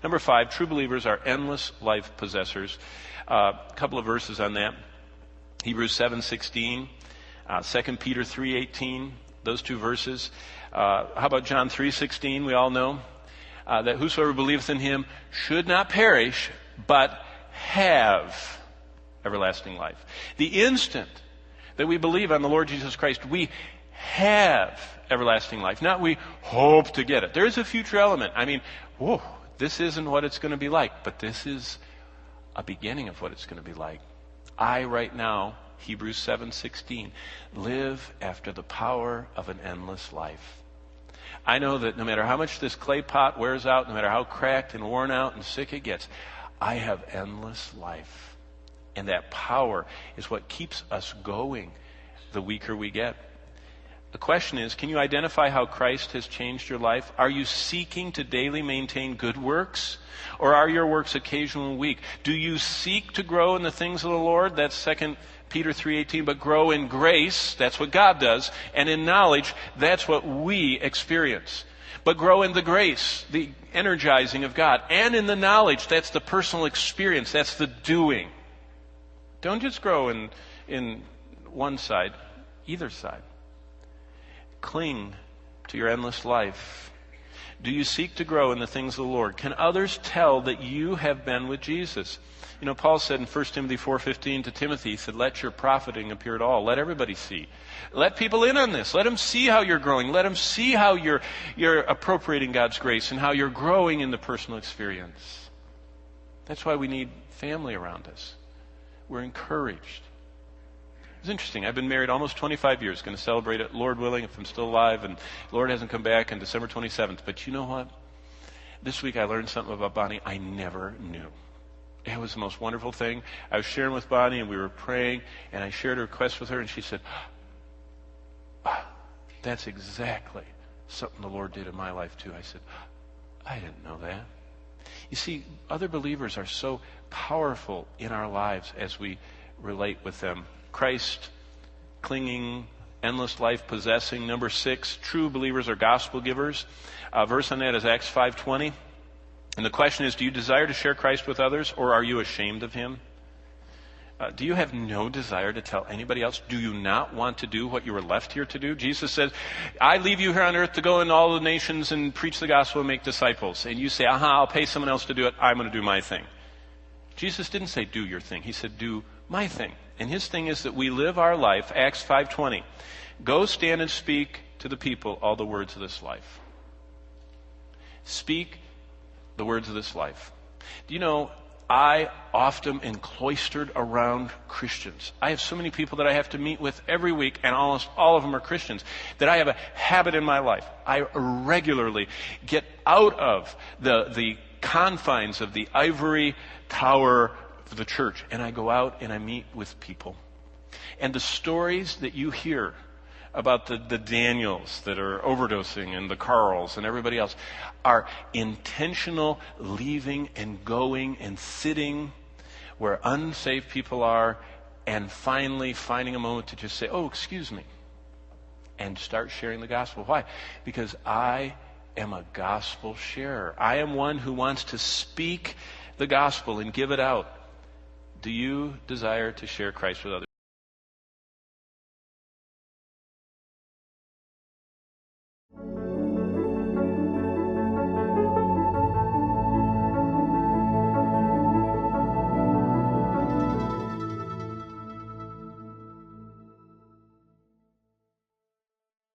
Number 5, true believers are endless life possessors. A couple of verses on that. Hebrews 7:16, 2 Peter 3:18, those two verses. How about John 3:16? We all know that whosoever believeth in him should not perish, but have everlasting life. The instant that we believe on the Lord Jesus Christ, we have everlasting life. Not we hope to get it. There is a future element. I mean, whoa, this isn't what it's going to be like, but this is a beginning of what it's going to be like. I right now, Hebrews 7:16, live after the power of an endless life. I know that no matter how much this clay pot wears out, no matter how cracked and worn out and sick it gets, I have endless life. And that power is what keeps us going the weaker we get. The question is, can you identify how Christ has changed your life? Are you seeking to daily maintain good works? Or are your works occasional and weak? Do you seek to grow in the things of the Lord? That's 2 Peter 3:18. But grow in grace, that's what God does. And in knowledge, that's what we experience. But grow in the grace, the energizing of God. And in the knowledge, that's the personal experience. That's the doing. Don't just grow in one side, either side. Cling to your endless life. Do you seek to grow in the things of the Lord? Can others tell that you have been with Jesus? You know, Paul said in 1 Timothy 4:15 to Timothy, he said, let your profiting appear to all. Let everybody see. Let people in on this. Let them see how you're growing. Let them see how you're appropriating God's grace and how you're growing in the personal experience. That's why we need family around us. We're encouraged. It's interesting. I've been married almost 25 years. Going to celebrate it, Lord willing, if I'm still alive, and Lord hasn't come back on December 27th. But you know what? This week I learned something about Bonnie I never knew. It was the most wonderful thing. I was sharing with Bonnie, and we were praying, and I shared a request with her, and she said, that's exactly something the Lord did in my life too. I said, I didn't know that. You see, other believers are so powerful in our lives as we relate with them. Christ, clinging, endless life possessing. Number 6, true believers are gospel givers. Verse on that is Acts 5:20. And the question is, do you desire to share Christ with others, or are you ashamed of him? Do you have no desire to tell anybody else? Do you not want to do what you were left here to do? Jesus says, I leave you here on earth to go in all the nations and preach the gospel and make disciples. And you say, I'll pay someone else to do it. I'm going to do my thing. Jesus didn't say do your thing. He said do my thing. And his thing is that we live our life, Acts 5:20. Go stand and speak to the people all the words of this life. Speak the words of this life. Do you know, I often am cloistered around Christians. I have so many people that I have to meet with every week, and almost all of them are Christians, that I have a habit in my life. I regularly get out of the confines of the ivory tower of the church, and I go out and I meet with people. And the stories that you hear about the Daniels that are overdosing and the Carls and everybody else are intentional leaving and going and sitting where unsaved people are and finally finding a moment to just say, oh, excuse me, and start sharing the gospel. Why? Because I am a gospel sharer. I am one who wants to speak the gospel and give it out. Do you desire to share Christ with others?